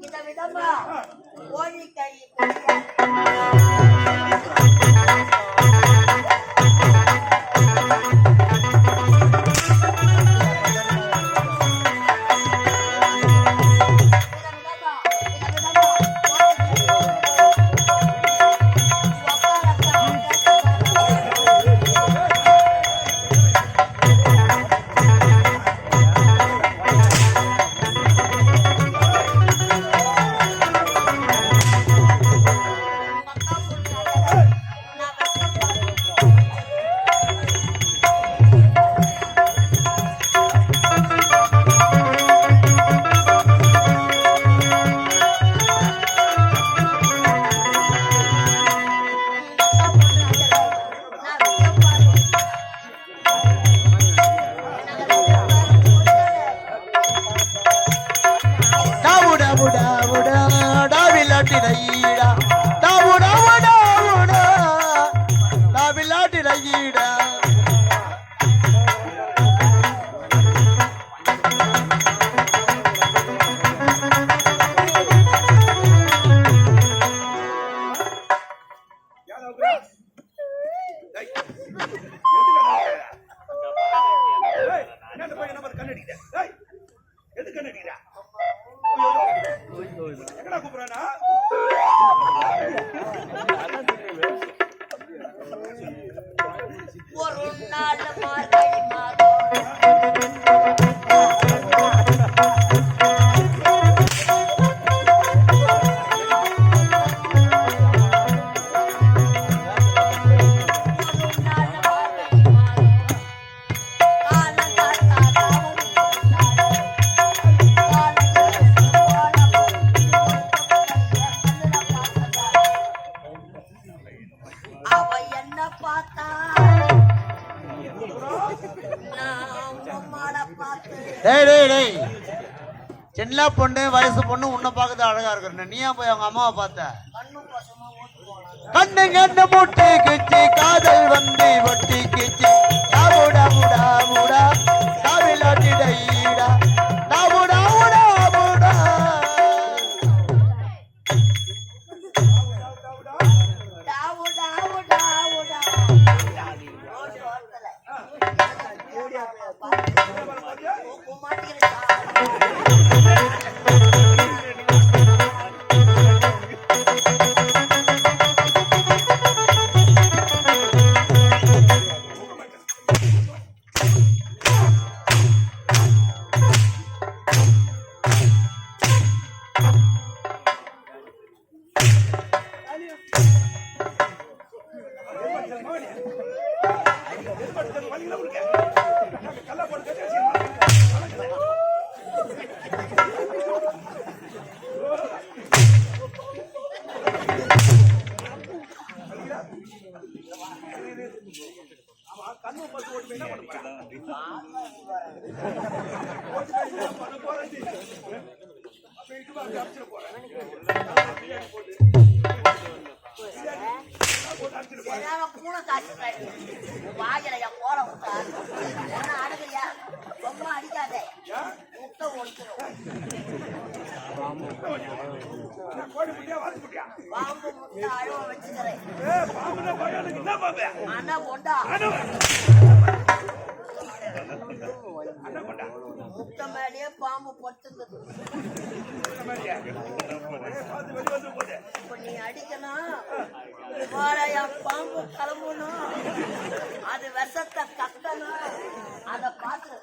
இந்த விதமா கோழிக்கறி சின்ன பொண்ணு வயசு பொண்ணு உன்னை பார்க்கறது அழகா இருக்கிற நீயா போய் அவங்க அம்மாவை பார்த்த கண்ணு கண்ணு முட்டை கிச்சு காதல் வந்து ஒட்டி கிச்சு டாபுடா முடா முடா காவிலாட்டிடா டாபுடா முடா முடா முட்டமேலேயே பாம்பு பொத்துக்குது. இப்ப நீ அடிக்கணும் பாம்பு கிளம்பணும், அது விஷத்தை கக்கணும், அத பாத்து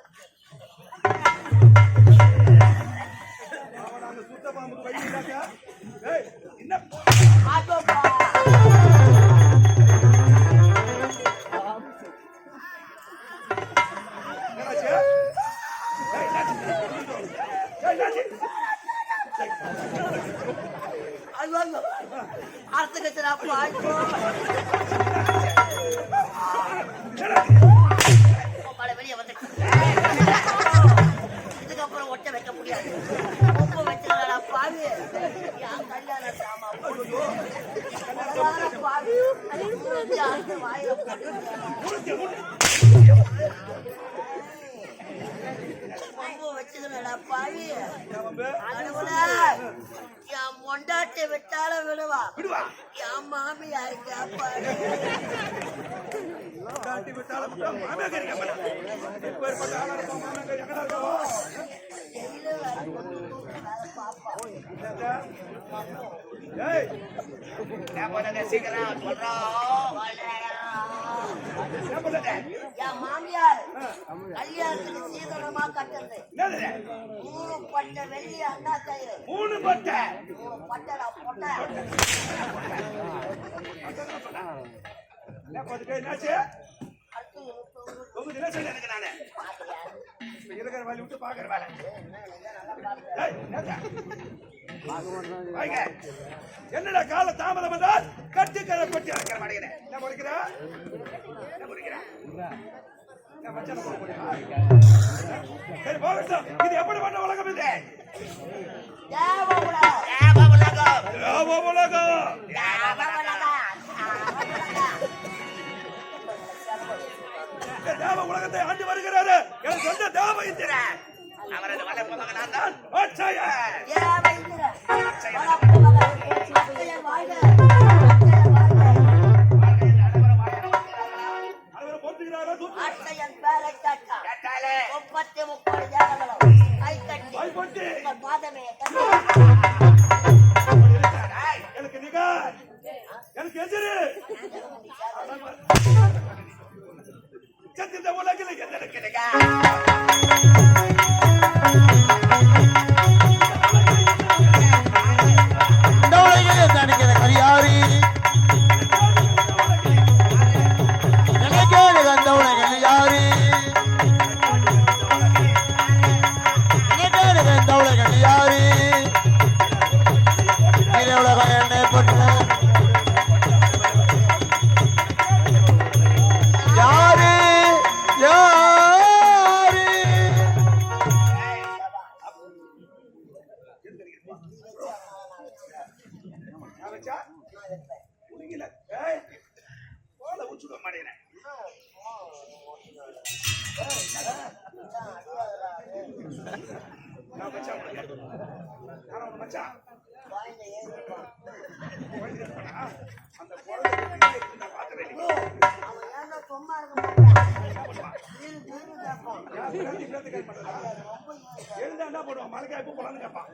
சுத்த பாம்பு அடுத்த கட்சி வெளியே வந்து இதுக்கப்புறம் ஒட்ட வைக்க முடியாது. உப்பு வச்சுக்கடா பாவி, கல்யாண சாமா பாவி வாயில போட்டு வச்சுக்கலடா பாவி. கடவுளே, என் பொண்டாட்டி விட்டால விடுவா, என் மாமியாரு கேப்பாரு. என் மாமியார் கல்யாணத்துக்கு சீதனமா கட்டுறது 3 பட்டை வெள்ளி அண்ணா கயிறு. 3 பட்டை? 3 பட்டடா பொட்டை. என்னடா கால தாமதம் என்றால் கட்டுக்கரை கொட்டி அடக்கிற மாட்டேங்கிறேன். என்ன முடிக்கிறா? சரி போகட்டும். இது எப்படி பண்ண உலகம் இது? தேவ உலகம். தேவ உலகத்தை ஆண்டு வருகிறாரு எனக்கு சொந்த தேவ இந்திரன். அவரது வளர்ப்பு மகனான் தான் எனக்கு நிகா எனக்கு எதிரி இந்த உலகில் எதற்கு நிகா இந்த உலகில் தனிக்கிற கரியாரி எனக்கே அந்த உலகில் யாரி எனக்கே இந்த உலகில் யாரி உலகம் என்னை பற்ற யாரு யாரு உச்சுட மாட்டேன் மச்சான் அந்த எழுந்தா என்ன பண்ணுவான் மலைக்காய் பூ போலான்னு கேட்பான்.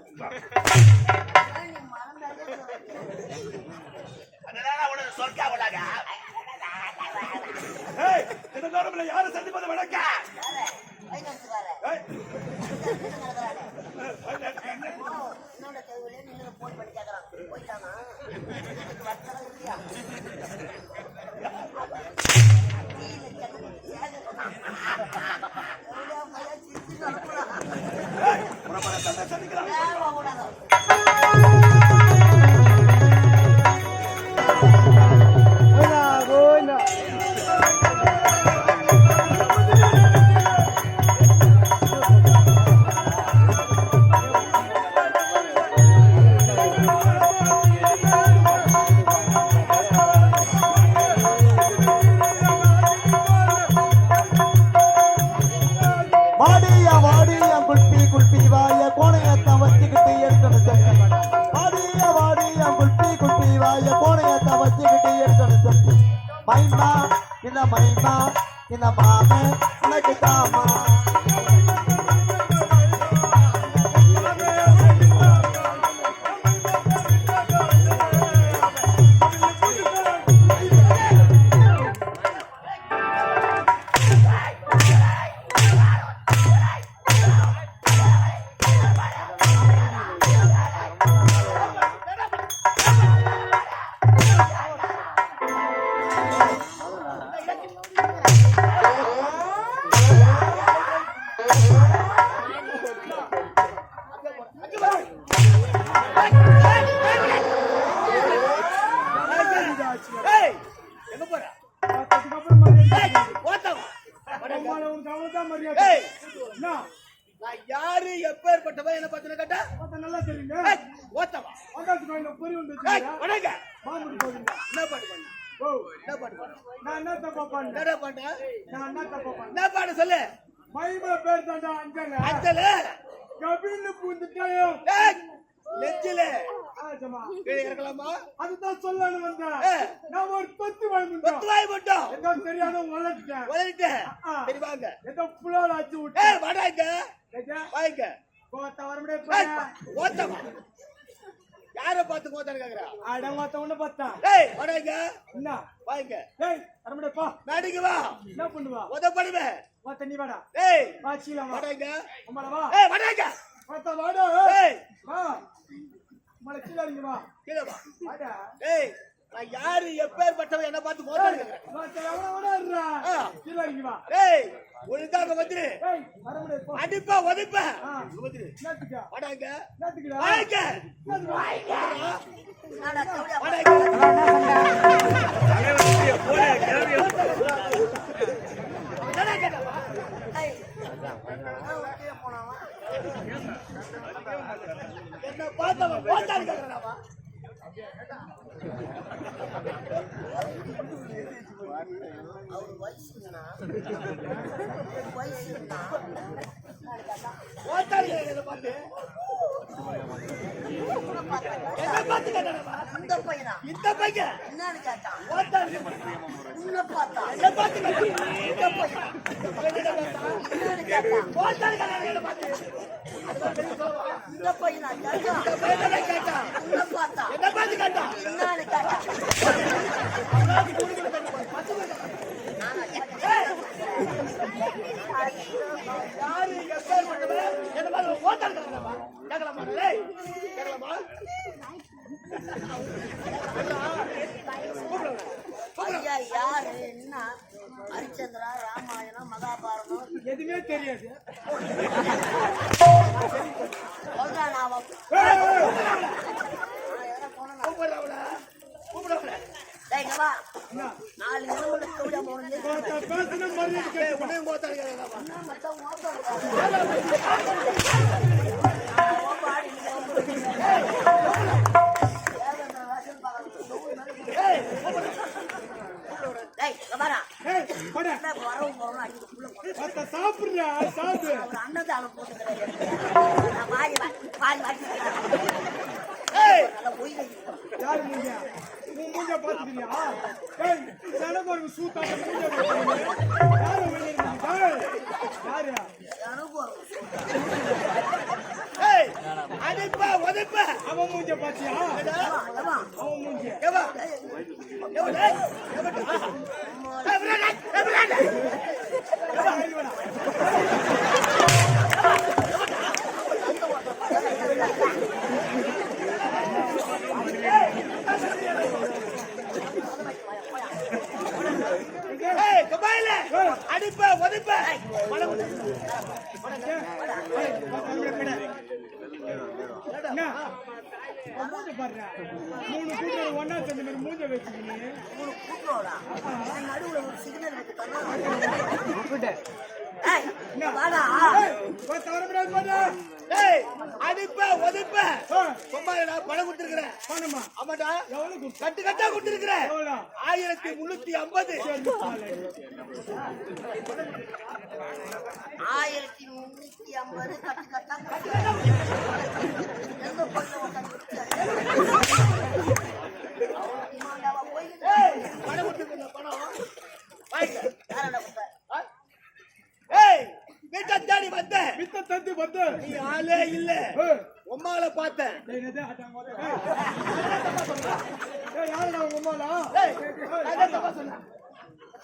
யாரும் சந்திப்பது வணக்கா மைமா இந்த மாமே உனக்கு தாமா யாரு எப்பேற்பட்டவன் என்ன பத்தின கேட்டா நல்லா தெரியுங்க. ஓத்தவா ஆகாஷ் கோயில பொறி வந்து வணங்க மாமுடி போறீங்க என்ன பாட்டு பண்ண ஓ பாட்டு பாடு. நான் என்ன தப்பா பண்ணேன்? என்னடா பாட்டு? நான் என்ன தப்பா பண்ணேன்? என்ன பாட்டு சொல்லு? பைபிள பேர் தாண்டா அஞ்சல. அஞ்சல. கபின்னு பூந்துட்டாயோ. ஏய் நெஞ்சில. ஆஜமா. கீழே இறக்கலாமா? அதுதான் சொல்லணும் வந்தேன். நான் ஒரு தொத்து வாய் முட்டோம். தொத்து வாய் முட்டோம். ஏதோ தெரியாத உலட்டேன். உலட்டேன். சரி வாங்க. ஏதோ புலால ஆச்சு விட்டு. ஏய் வாடாங்க. வாங்க. கோத்த வர முடியாது. கோத்தமா. யாரை பார்த்து கோத்தன்னு கேக்குறா? அட மத்த ஒண்ணு பார்த்தா. ஏய் வாடாங்க. என்ன? வாங்க. ஏய் வர முடியாது பா. நாடிக்கு வா. என்ன பண்ணுவா? உதப்படுவே. மத்த நீ வாடா. ஏய் வாச்சில வா. வாடாங்க. அம்மா வா. ஏய் வாடாங்க. மத்த வாடா. ஏய் வா. மலை கீழ இறங்கி வா. கீழ வா. வாடா. ஏய் நான் யாரு எப்பேர்பட்டவன் என்ன பார்த்து கோத்தன்னு கேக்குறேன். மத்த எவன வடறா. கீழ இறங்கி வா. ஏய் ஒழுங்காக வந்துரு. ஏய் வர முடியாது போ. அடிப்பா உதைப்பா. வந்துரு. என்னத்துக்கு? வாடாங்க. என்னத்துக்குடா? வாங்க. வாங்க. நாடா கவுடியா வாடாங்க. ஏய் ஓகே போனாவா என்ன பார்த்தவன் கோத்தான்னு கேக்குறானவா? அவர் வயசுனா வயசுனா கோத்தான்னு கேக்குறத பார்த்து என்ன பார்த்து கேட்டானவா? இந்த பையனா இந்த பையன் என்னன்னு கேட்டான் கோத்தான்னு உன்னை பார்த்தா என்ன பார்த்து கேட்டான்? இந்த பையனா என்னன்னு கேட்டான் கோத்தான்னு கேட்டானே பார்த்து இந்த பையனா கேட்டான் இந்த பையனை கேட்டான். உன்னை பார்த்தா என்ன பார்த்து கேட்டான்? என்னன்னு கேட்டான் யாரு எப்பேர்பட்டவன் என்ன பார்த்து கோத்தான்னு கேக்குறானவா? கேட்கலாமா? டேய் கேட்கலாமா? ஐயா யாரு என்ன ஹரிச்சந்திரா ராமாயணம் மகாபாரதம் எதுவுமே தெரியாது. சொல்றான் அவன் கூப்பிடுறவளா? கூப்பிடுறவளா? டேய் வா 4 நிலவுல கவுடியா போறது கோத்த பேசுன மரியாதை ஏய் கேட்டு உன்னையும் கோத்தான்னு கேக்குறானவா? என்ன மச்சான் ஓடுறான் ஓபாடி ஏவன வாசல் பாக்குறது ஏய் டேய் கபாரா ஏய் போடா. என்ன வரவு போறோம் அடி உள்ள போடு மத்த சாப்பிடுறா சாப்பிடு. அவர் அன்னதானம் போட்டுக்கறாரு நான் வாடி வாடி ஏய் நல்லா போய் யாரு மூஞ்ச? உன் மூஞ்ச பாத்துக்கிறியா? ஏய் எனக்கு ஒரு சூத்தாட்ட மூஞ்ச வைக்கிறீங்க. யாரு வெளிய இருக்கீங்க? யாரு? அனுபவம் ஏய் அடிப்பா உதைப்பா. அவன் மூஞ்ச பாத்தியா? ஏமா அவன் மூஞ்ச. எவா எவா டேய் எவடா? ஏய் விராடா ஏய் விராடா. ஏய் கபாயில அடிப்பா உதைப்பா. என்ன? அவன் மூஞ்ச பாருடா. 3 கூட்டர் ஒண்ணா சேர்ந்து மாதிரி மூஞ்ச வச்சுக்கினு. ஒரு கூட்டோடா நடுவுல ஒரு சிக்னல் இருக்கு தரணும் ஏய் இங்க வாடா போய் தவற முடியாது போடா. ஏய் அடிப்பா உதைப்பா. ஆ, சும்மாடா பணம் கொடுத்திருக்கேன். பணமா? ஆமாடா எவ்வளவு கொடுத்த? கட்டு கட்டா கொடுத்திருக்கேன். எவ்வளோ? 1350. 1350 கட்டு கட்டா எங்க போய் இமாண்டாவா போய் ஏய் பணம் கொடுத்திருக்கேன் பணம். வாங்க. யாரடா கொடுத்த ஏய் வீட்டை தேடி வந்தேன். வித்த தந்து வந்து. நீ ஆளே இல்ல. ஏய், உம்மால பார்த்தேன். என்னது அதான் போதே. ஏய் யாருடா உங்க அம்மாடா? ஏய் அதான் தப்பா சொன்னேன்.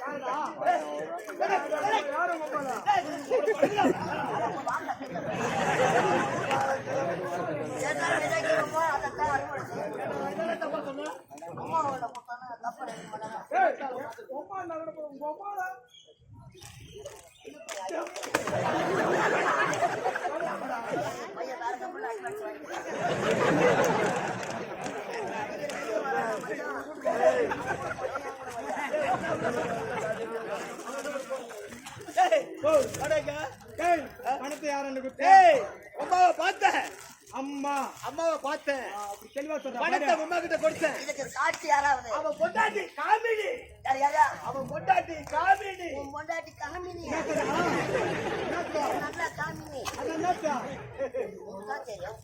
யாருடா? யாரு உங்க அம்மாடா? ஏன்னா நினைக்கிறோமோ அதான் அறுவடை அம்மாவோட கொடுத்தாங்க தப்பு நினைக்க மாட்டாங்க ஏய் உங்க அம்மா நல்ல உங்க அம்மாடா? பையன் வேற தப்பு அட்வான்ஸ் ஏய் அடங்க. ஏய் பணத்தை யாரன்னு கொடுத்த? ஏய் உம்மாவை பார்த்தேன். அம்மா. அம்மாவை பார்த்தேன். அப்படி தெளிவா சொல்றா. பணத்தை உம்மா கிட்ட கொடுத்தேன். இதுக்கு சாட்சி யாராவது அவ பொண்டாட்டி காமினி. யார் யார் தான் தெரியும்.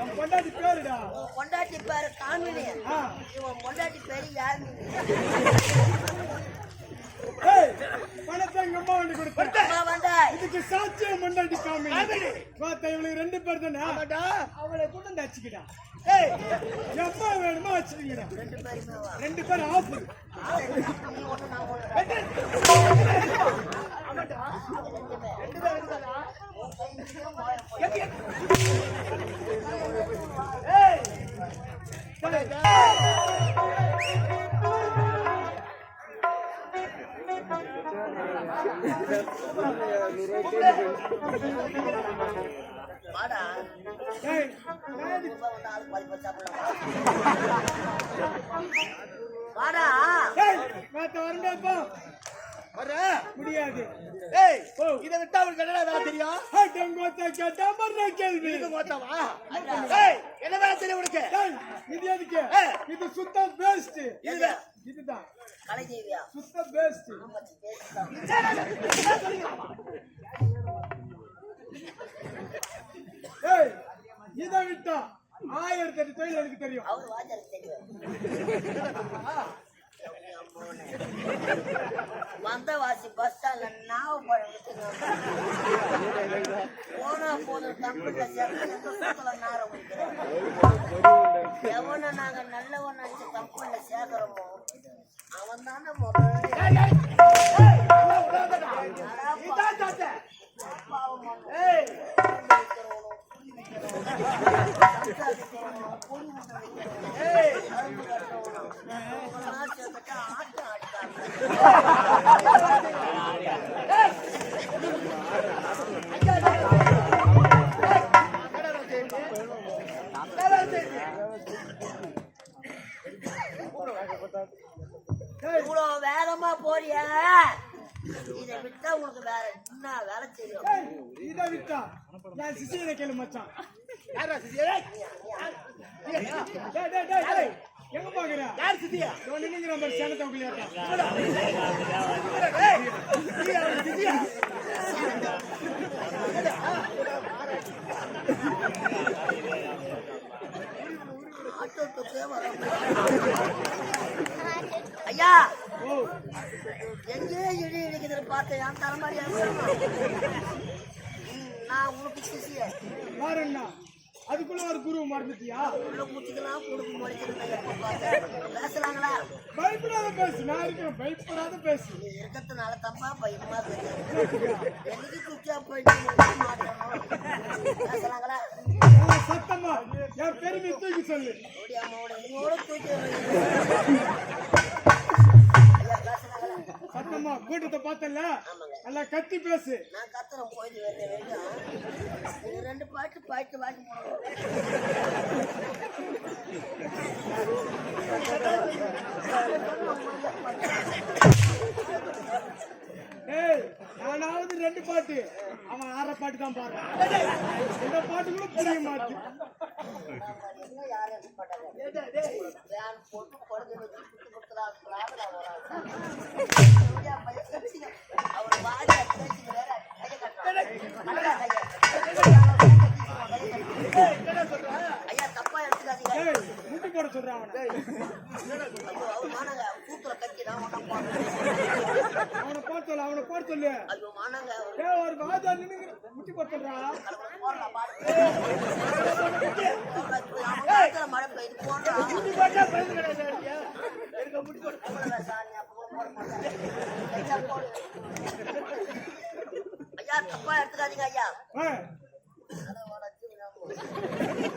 என் பொண்டாட்டி பேருடா. உன் பொண்டாட்டி பேரு காமினி. ஆ. இவன் பொண்டாட்டி பேரு யாமினி. ஏய், பணத்தை எங்க அம்மா வந்து கொடுத்தா. அம்மா வந்தாய். இதுக்கு சாட்சியம் பொண்டாட்டி காமினி. பார்த்தா இவளுக்கு 2 பேர் தானே. அவளை கொண்டு வந்து வச்சுக்கிட்டா. ஏய், எம்மா வேணுமா வச்சுக்கீங்கடா. 2 பேருமே வா. 2 பேர் ஆஃப். நீ ஒண்ணு நான் ஒண்ணு. ஆமாடா 2 பேர். 2 பேர் இருக்குதா? உன் கையிலயும் மோதிரம் போடு. ஏய் வாடா. ஏய், இப்ப வந்து ஆளு பாதி பாதி சாப்பிடலாம். வாடா. ஏய், பார்த்து வரண்டாப்பா. வர முடியாது. ஏய் இத விட்டா அவருக்கு என்னடா வேலை தெரியும்? டங்கோத்த கேட்டா மரண கேள்வி. இதுக்கு மொத்தமா? ஏய் என்ன வேலை தெரியும் உனக்கு? ஏய், இது எதுக்கு? இது சுத்த வேஸ்ட். எது? இதுதான் கலைஜீவியா? சுத்த வேஸ்ட். ஆமா, பேசுதான். ஏய், இதை விட்டா 1008 தொழில் எனக்கு தெரியும். அவரு வாஜருக்கு தெரியும். வந்தவாசி பஸ் ஸ்டாண்ட்ல நாவப்பழம் விட்டுங்க. போனா போதும் கம்பெனில சேர்த்து எந்த சூத்துல நார முடிக்கிறோம். எவனை நாங்க நல்லவன் நினைச்ச கம்பெனில சேர்க்கிறோமோ அவன் தானே இவ்வளவு வேகமா போறிய இதை விட்டா உங்களுக்கு வேற என்ன வேலை செய்யும்? ஏய், இதை விட்டா என் சிசியனை கேளு மச்சான். யாரா சிசியா? டேய், டேய், டேய், டேய், எங்க பாக்குற? யார் சிசியா? நீங்க நம்ம சேனத்தை உங்களையாட்டா. ஏய் நீ யார் சிசியா? ஐயா ஓ, எங்கே இடி இடிக்குது பார்த்தேன் என் தலைமாரியா நான் உனக்கு சிசிய யாருன்னா அதுக்குள்ள ஒரு குரு மறந்துட்டியா? உள்ள பூச்சிக்கலாம் கொடுக்க முடிச்சிருந்தேன் பேசலாங்களா? பயப்படாத பேசு. நான் இருக்கிறேன், பயப்படாத பேசு. நீ இருக்கிறதுனால தப்பா பயமா இருக்கு. எனக்கு குச்சியா போயிட்டு மாட்டணும். பேசலாங்களா? சத்தமா என் பெருமை தூக்கி சொல்லு. ஓடி அம்மாவோட என்னோட தூக்கி ஐயா பேசலாங்களா? சத்தமா கூட்டத்தை பார்த்தல நல்லா கத்தி பேசு. நான் கத்துறேன் போயிட்டு வரேன் வேண்டாம். 2 பாட்டு பாட்டு வாங்கி ஏய், நானாவது 2 பாட்டு, அவன் 6 பாட்டு தான் பாடுறான். இந்த பாட்டு கூட புரிய மாட்டேன். யாரும் வேன் போட்டு கொடுத்து வச்சு குத்து குத்துறாங்க அவர் வாடி வேற ஐயா தப்பா எடுத்துக்காதீங்க. ஏய், முட்டி போட சொல்றான் அவனை. அவர் மானங்க கூத்துல கட்டி நான் அவனை போட சொல்லு, அவனை போட சொல்லு. ஐயோ மானங்க ஏய், ஒரு வாஜா நின்னு முட்டி போட சொல்றான். போடலாம் மழை பெய்து போடுறான். முடி போட்டா பயந்து கிடையாது. எனக்கு முடி போடு. ஐயா தப்பா எடுத்துக்காதீங்க ஐயா. ஏய்,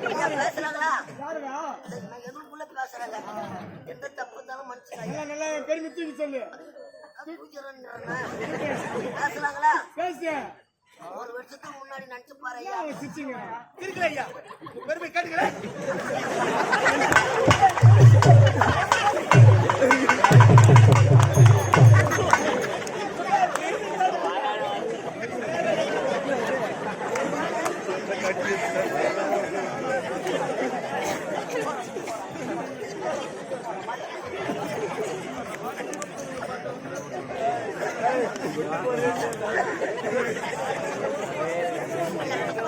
ஐயா பேசுறாங்களா? யாருடா? நான் எதுக்குள்ள பேசுறாங்க. எந்த தப்பு இருந்தாலும் மனுஷங்க நல்லா நல்லா என் பெருமை தூக்கி சொல்லு. பேசுறாங்களா? பேசு. 1 வருஷத்துக்கு முன்னாடி நினைச்சு பாரு ஏன் ஐயா. அவன் சிரிச்சீங்க? இருக்கிற ஐயா பெருமை கேட்டுக்கிறேன்.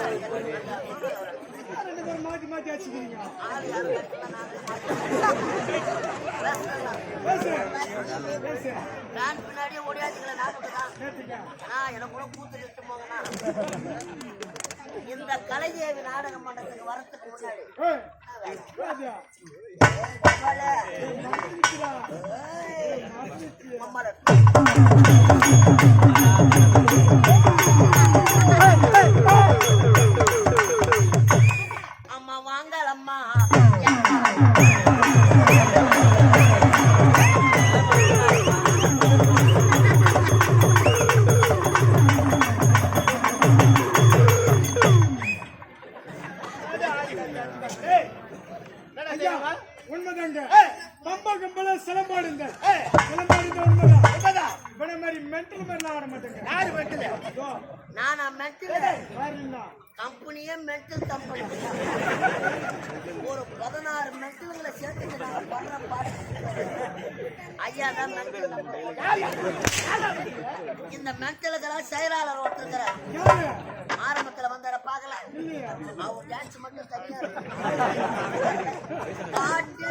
ஐயா ரெண்டு பேரும் மாத்தி மாத்தி அடிச்சுக்கிறீங்க. பேசு. நான் பின்னாடியே ஓடியாச்சுங்களா நாட்டுக்குதான். கேட்டுக்க. எனக்கு கூட கூத்து எடுத்து போங்கண்ணா. இந்த கலைதேவி நாடக மன்றத்துக்கு வரத்துக்கு முன்னாடி ஏய், ராஜா. மாத்திக்கிறா. மம்மல அம்மா வாங்கலம்மா உண்மைதாங்க. பம்பா கம்பள சிலம்பாடுங்க. சிலம்பாடுங்க உண்மைதான். இவன மாதிரி மென்டல் மாதிரிலாம் ஆட மாட்டேங்க. யாரு வெட்டல நானா மென்டல் பாருங்களா கம்பெனியே மென்டல் கம்பெனி. ஒரு 16 மென்டல்களை சேர்த்து நாங்க பண்ற பாடு ஐயா தான் மென்டல். இந்த மென்டலுக்கெல்லாம் செயலாளர் ஒருத்தர் யாரு ஆரம்பத்துல வந்தார பாக்கல. இல்லையா அவர் டான்ஸ் மட்டும் தனியா பாட்டு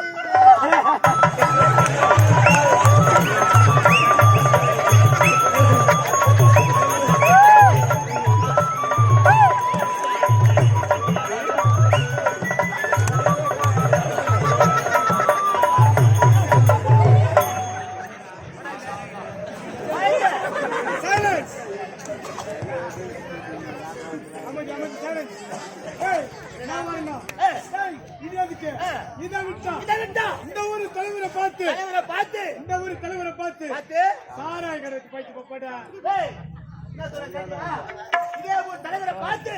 silence. அமைதி அமைதி silence. ஏய் நான் வரணும். ஏய் இது எதுக்கு? இதை விட்டா இந்த ஊரு தலைவரை பார்த்து இந்த ஊரு தலைவரை பார்த்து சாராய கடைக்கு போயிட்டு போப்படா. தலைவரை பார்த்து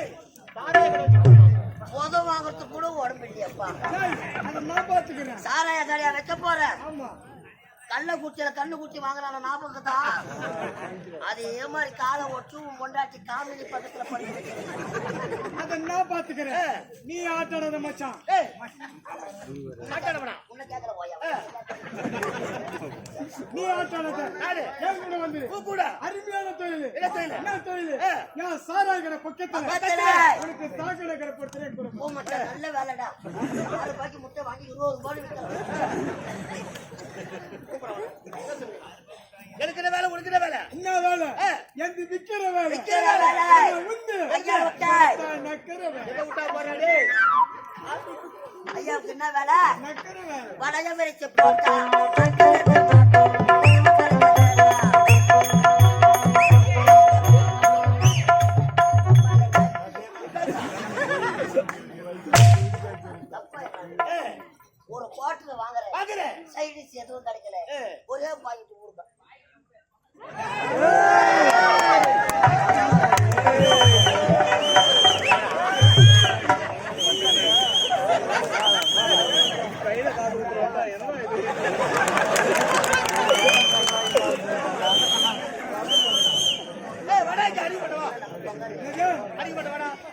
உதவ வாங்குறதுக்கு கூட உடம்பு இல்லையப்பா. ஏய் அதை நான் பார்த்துக்கிறேன். சாராய கடையா வைக்க போற ஆமா கள்ள குச்சியில கண்ணு குச்சி வாங்குறான ஞாபகம் தான். அதே மாதிரி காலை ஒட்டு கொண்டாட்டி காமெடி பக்கத்துல பண்ணி அதை நான் பார்த்துக்கிறேன். நீ ஆட்டாடாத மச்சான். உன்னை கேட்கல போயா. நீ ஆட்டாடாத. ஏன் கூட வந்து கூட அருமையான தொழில். தொழில்? என்ன தொழில்? நான் சாராய கடை பக்கத்துல பக்கத்துல. உனக்கு சாக்கடை கடை போட்டுறேன் கூட. ஓ மச்சான் நல்ல வேலைடா. 4 பாக்கி முட்டை வாங்கி 20 ரூபாய் வித்தலாம். எடுக்கிற வேலை உடுக்கிற வேலை என்ன வேலை? எந்த விக்கிற வேலை? விக்கிற வேலை. உண்டு. ஐயா விட்டாய். நக்கற வேலை. எதை விட்டா போறாடே ஐயாவுக்கு என்ன வேலை? நக்கற வேலை. வளைய விரிச்சு போட்டா ஒரு பாட்டில் வாங்குறேன். சைடிஸ் எதுவும் கிடைக்கல. ஒரே பாக்கெட் ஊறுகாய்.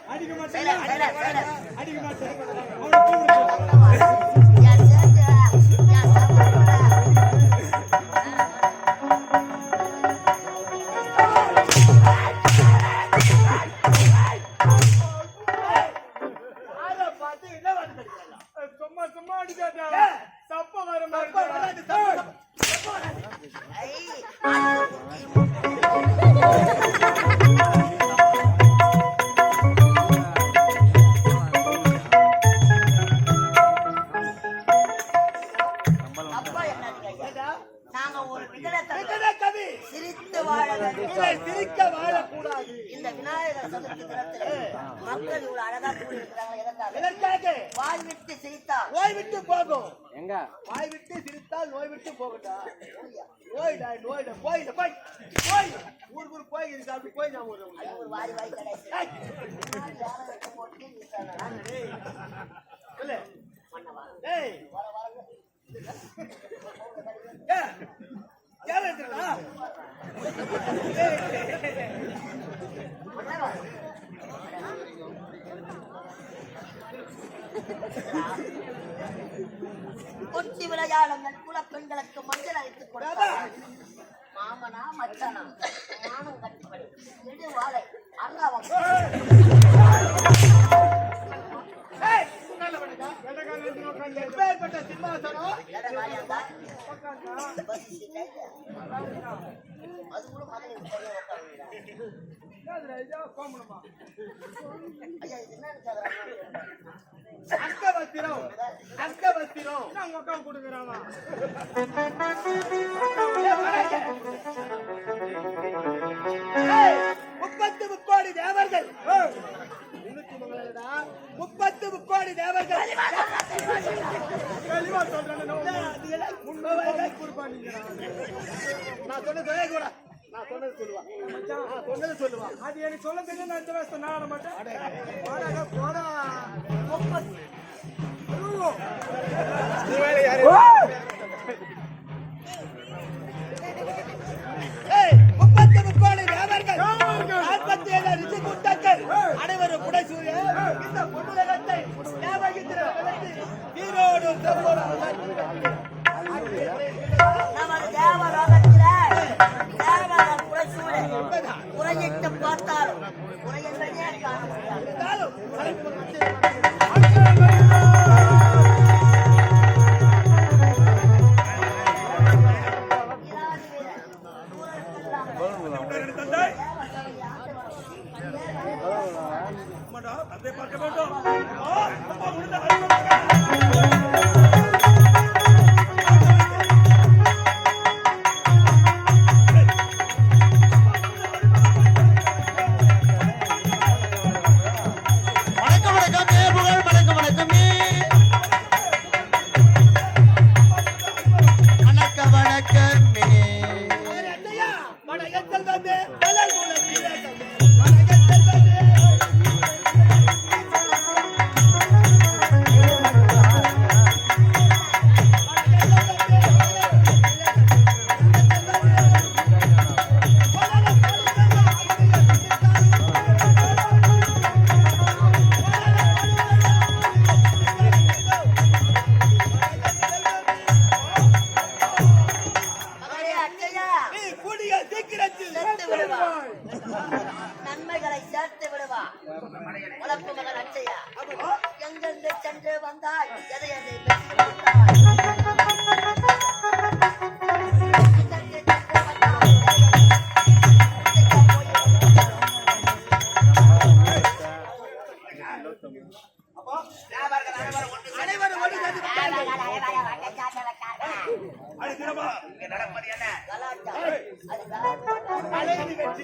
அடிக்க மாட்டேன். Silent, silent, silent. அடிக்க மாட்டேன். அவனை கூப்பிடு. யார் சேர்த்து? யார் சாப்பிடுறா? சும்மா சும்மா அடிக்காத. தப்பா வர மாதிரி. ஐ, அப்பா என்னங்க? நாங்க ஒரு விதலை கவி சிரித்து வாழ வேண்டும். சிரிக்க வாழக்கூடாது. இந்த விநாயகர் சதுர்த்தி தினத்துல மக்கள் இவ்வளவு அழகா கூடியிருக்கிறாங்க. எதற்காக? எதற்காக? வாய் விட்டு சிரித்தால் நோய் விட்டு போகும். வாய் விட்டு சிரித்தால் நோய் விட்டு போகட்டா. நோய்டா நோய்டா போயில போய் போய் ஊருக்கு போய் சாப்பிட்டு போய் நான் ஒரு வாய் வாய் கிடையாது. யாரை வைக்க போட்டு சொல்லு மன்னவா ஏய் வர வர யார் எடுத்துறா மன்னவா கொட்டி விளையாடுங்கள் குல பெண்களுக்கு மஞ்சள் அழைத்துக் கொடுத்தார். மாமனா மச்சனா மானம் கட்டுப்படி இடு வாழை அண்ணாவம் எப்பேற்பட்ட சிம்மாசனம் வேற வாரியாங்க பஸ் சீட்டை அது கூட மாதிரி உட்காருங்க ஐயா இது என்ன அங்கவஸ்திரம் அங்கவஸ்திரம் உங்க அக்கா கொடுக்குறாங்க முப்பத்து முக்கோடி தேவர்கள் 30 முக்கோடி தேவர்கள் தெளிவா சொல்றேன் நான் சொன்னது கூட நான் சொன்னது சொல்லுவா சொன்னது சொல்லுவா அது எனக்கு சொல்ல தெரியும் நான் இந்த வயசு நான் ஆட மாட்டேன் போடா போடா முப்பத்து முக்கோடி தேவர்கள் 47 ரிஷி கூட்டங்கள் அனைவரும் புடைசூரிய இந்த பொன்னுலகத்தை ஞாபகத்தில் வளர்த்து ஈரோடு நமது தேவலோகத்தில தேவர்கள் குறைசூழ குறையிட்டு பார்த்தாலும் குறை என்பதே காண முடியாது நன்மைகளை சேர்த்து விடுவா உழப்பு மகன் அச்சையா எங்கெங்கு சென்று வந்தாய் எதை எதை பெற்று வந்தாய் அனைவரும் ஒன்று சேர்ந்து கலாட்டா அது அழகு நிகழ்ச்சி